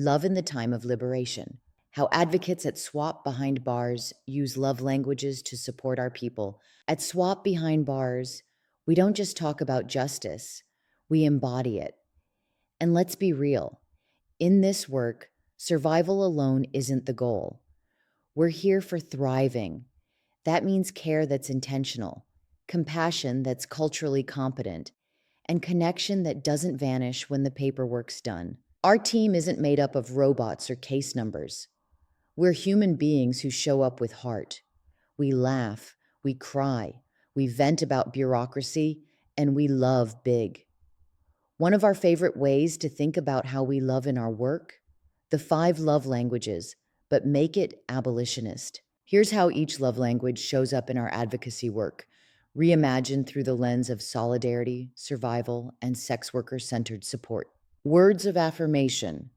Love in the Time of Liberation. How advocates at SWOP Behind Bars use love languages to support our people. At SWOP Behind Bars, we don't just talk about justice, we embody it. And let's be real, in this work, survival alone isn't the goal. We're here for thriving. That means care that's intentional, compassion that's culturally competent, and connection that doesn't vanish when the paperwork's done. Our team isn't made up of robots or case numbers. We're human beings who show up with heart. We laugh, we cry, we vent about bureaucracy, and we love big. One of our favorite ways to think about how we love in our work? The 5 love languages, but make it abolitionist. Here's how each love language shows up in our advocacy work, reimagined through the lens of solidarity, survival, and sex worker-centered support. Words of affirmation,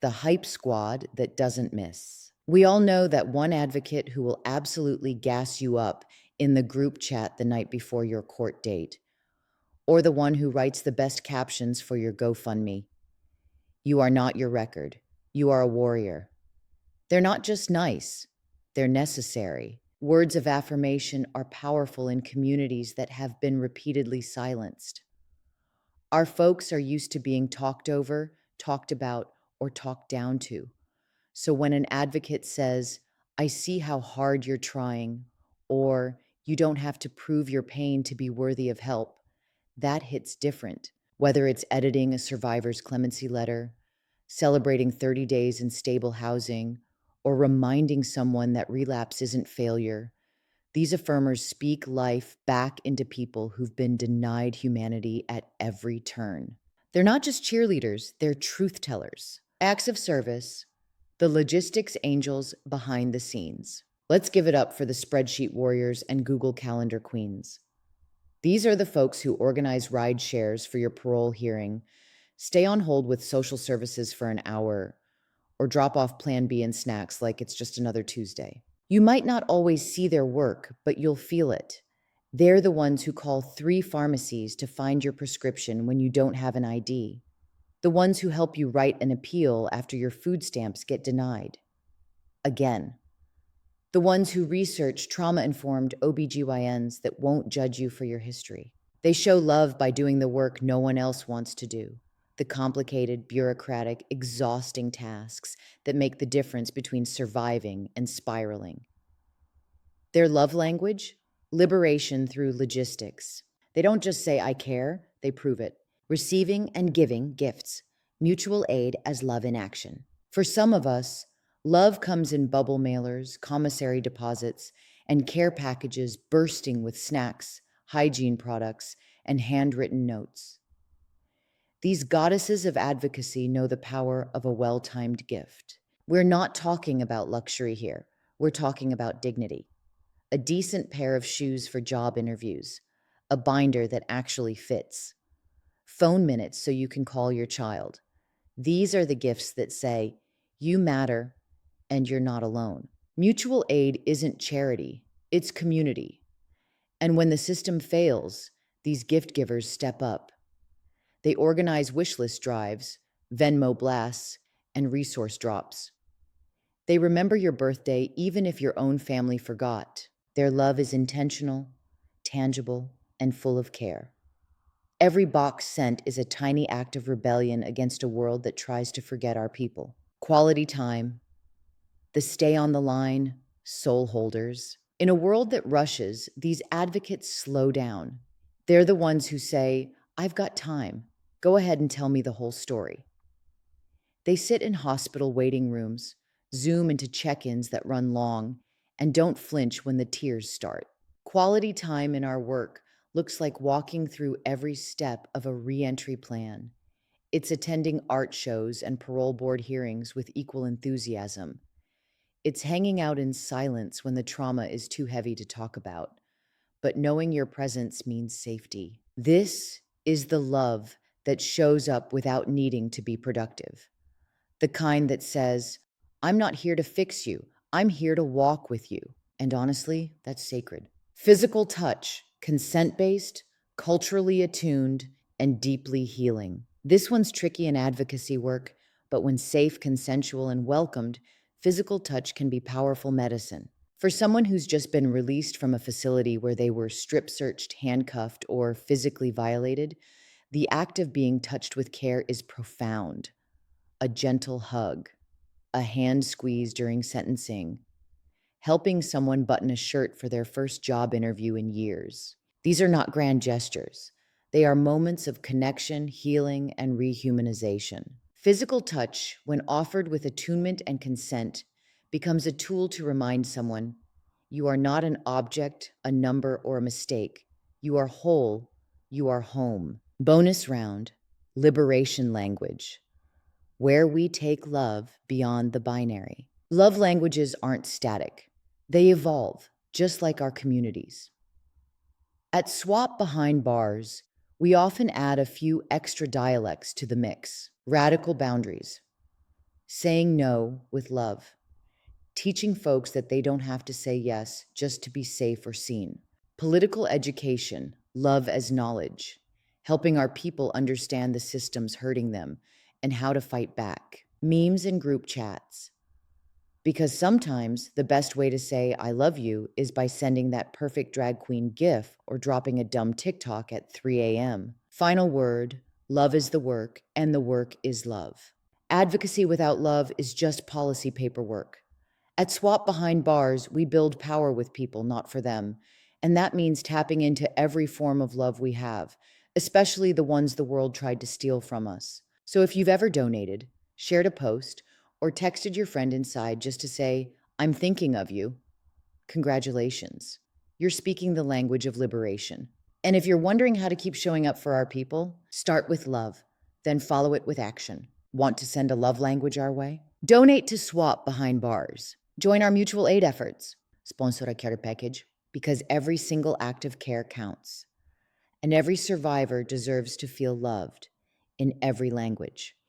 the hype squad that doesn't miss. We all know that one advocate who will absolutely gas you up in the group chat the night before your court date, or the one who writes the best captions for your GoFundMe. You are not your record. You are a warrior. They're not just nice, they're necessary. Words of affirmation are powerful in communities that have been repeatedly silenced. Our folks are used to being talked over, talked about, or talked down to. So when an advocate says, I see how hard you're trying, or you don't have to prove your pain to be worthy of help, that hits different. Whether it's editing a survivor's clemency letter, celebrating 30 days in stable housing, or reminding someone that relapse isn't failure, these affirmers speak life back into people who've been denied humanity at every turn. They're not just cheerleaders, they're truth tellers. Acts of service, the logistics angels behind the scenes. Let's give it up for the spreadsheet warriors and Google Calendar queens. These are the folks who organize ride shares for your parole hearing, stay on hold with social services for an hour, or drop off Plan B and snacks like it's just another Tuesday. You might not always see their work, but you'll feel it. They're the ones who call 3 pharmacies to find your prescription when you don't have an ID. The ones who help you write an appeal after your food stamps get denied. Again. The ones who research trauma-informed OBGYNs that won't judge you for your history. They show love by doing the work no one else wants to do, the complicated, bureaucratic, exhausting tasks that make the difference between surviving and spiraling. Their love language? Liberation through logistics. They don't just say, I care, they prove it. Receiving and giving gifts. Mutual aid as love in action. For some of us, love comes in bubble mailers, commissary deposits, and care packages bursting with snacks, hygiene products, and handwritten notes. These goddesses of advocacy know the power of a well-timed gift. We're not talking about luxury here. We're talking about dignity. A decent pair of shoes for job interviews, a binder that actually fits, phone minutes so you can call your child. These are the gifts that say, you matter, and you're not alone. Mutual aid isn't charity, it's community. And when the system fails, these gift givers step up. They organize wish list drives, Venmo blasts, and resource drops. They remember your birthday even if your own family forgot. Their love is intentional, tangible, and full of care. Every box sent is a tiny act of rebellion against a world that tries to forget our people. Quality time, the stay on the line, soul holders. In a world that rushes, these advocates slow down. They're the ones who say, I've got time. Go ahead and tell me the whole story. They sit in hospital waiting rooms, zoom into check-ins that run long, and don't flinch when the tears start. Quality time in our work looks like walking through every step of a re-entry plan. It's attending art shows and parole board hearings with equal enthusiasm. It's hanging out in silence when the trauma is too heavy to talk about, but knowing your presence means safety. This is the love that shows up without needing to be productive. The kind that says, I'm not here to fix you, I'm here to walk with you. And honestly, that's sacred. Physical touch, consent-based, culturally attuned, and deeply healing. This one's tricky in advocacy work, But when safe, consensual, and welcomed, physical touch can be powerful medicine. For someone who's just been released from a facility where they were strip searched, handcuffed, or physically violated, the act of being touched with care is profound. A gentle hug, a hand squeeze during sentencing, helping someone button a shirt for their first job interview in years. These are not grand gestures. They are moments of connection, healing, and rehumanization. Physical touch, when offered with attunement and consent, becomes a tool to remind someone you are not an object, a number, or a mistake. You are whole. You are home. Bonus round, liberation language, where we take love beyond the binary. Love languages aren't static. They evolve, just like our communities. At SWOP Behind Bars, we often add a few extra dialects to the mix. Radical boundaries, saying no with love, teaching folks that they don't have to say yes just to be safe or seen. Political education, love as knowledge, helping our people understand the systems hurting them and how to fight back. Memes and group chats, because sometimes the best way to say I love you is by sending that perfect drag queen gif or dropping a dumb TikTok at 3 a.m. Final word, love is the work, and the work is love. Advocacy without love is just policy paperwork. At SWOP Behind Bars, we build power with people, not for them. And that means tapping into every form of love we have, especially the ones the world tried to steal from us. So if you've ever donated, shared a post, or texted your friend inside just to say, I'm thinking of you, congratulations. You're speaking the language of liberation. And if you're wondering how to keep showing up for our people, start with love, then follow it with action. Want to send a love language our way? Donate to SWOP Behind Bars. Join our mutual aid efforts. Sponsor a care package, because every single act of care counts. And every survivor deserves to feel loved in every language.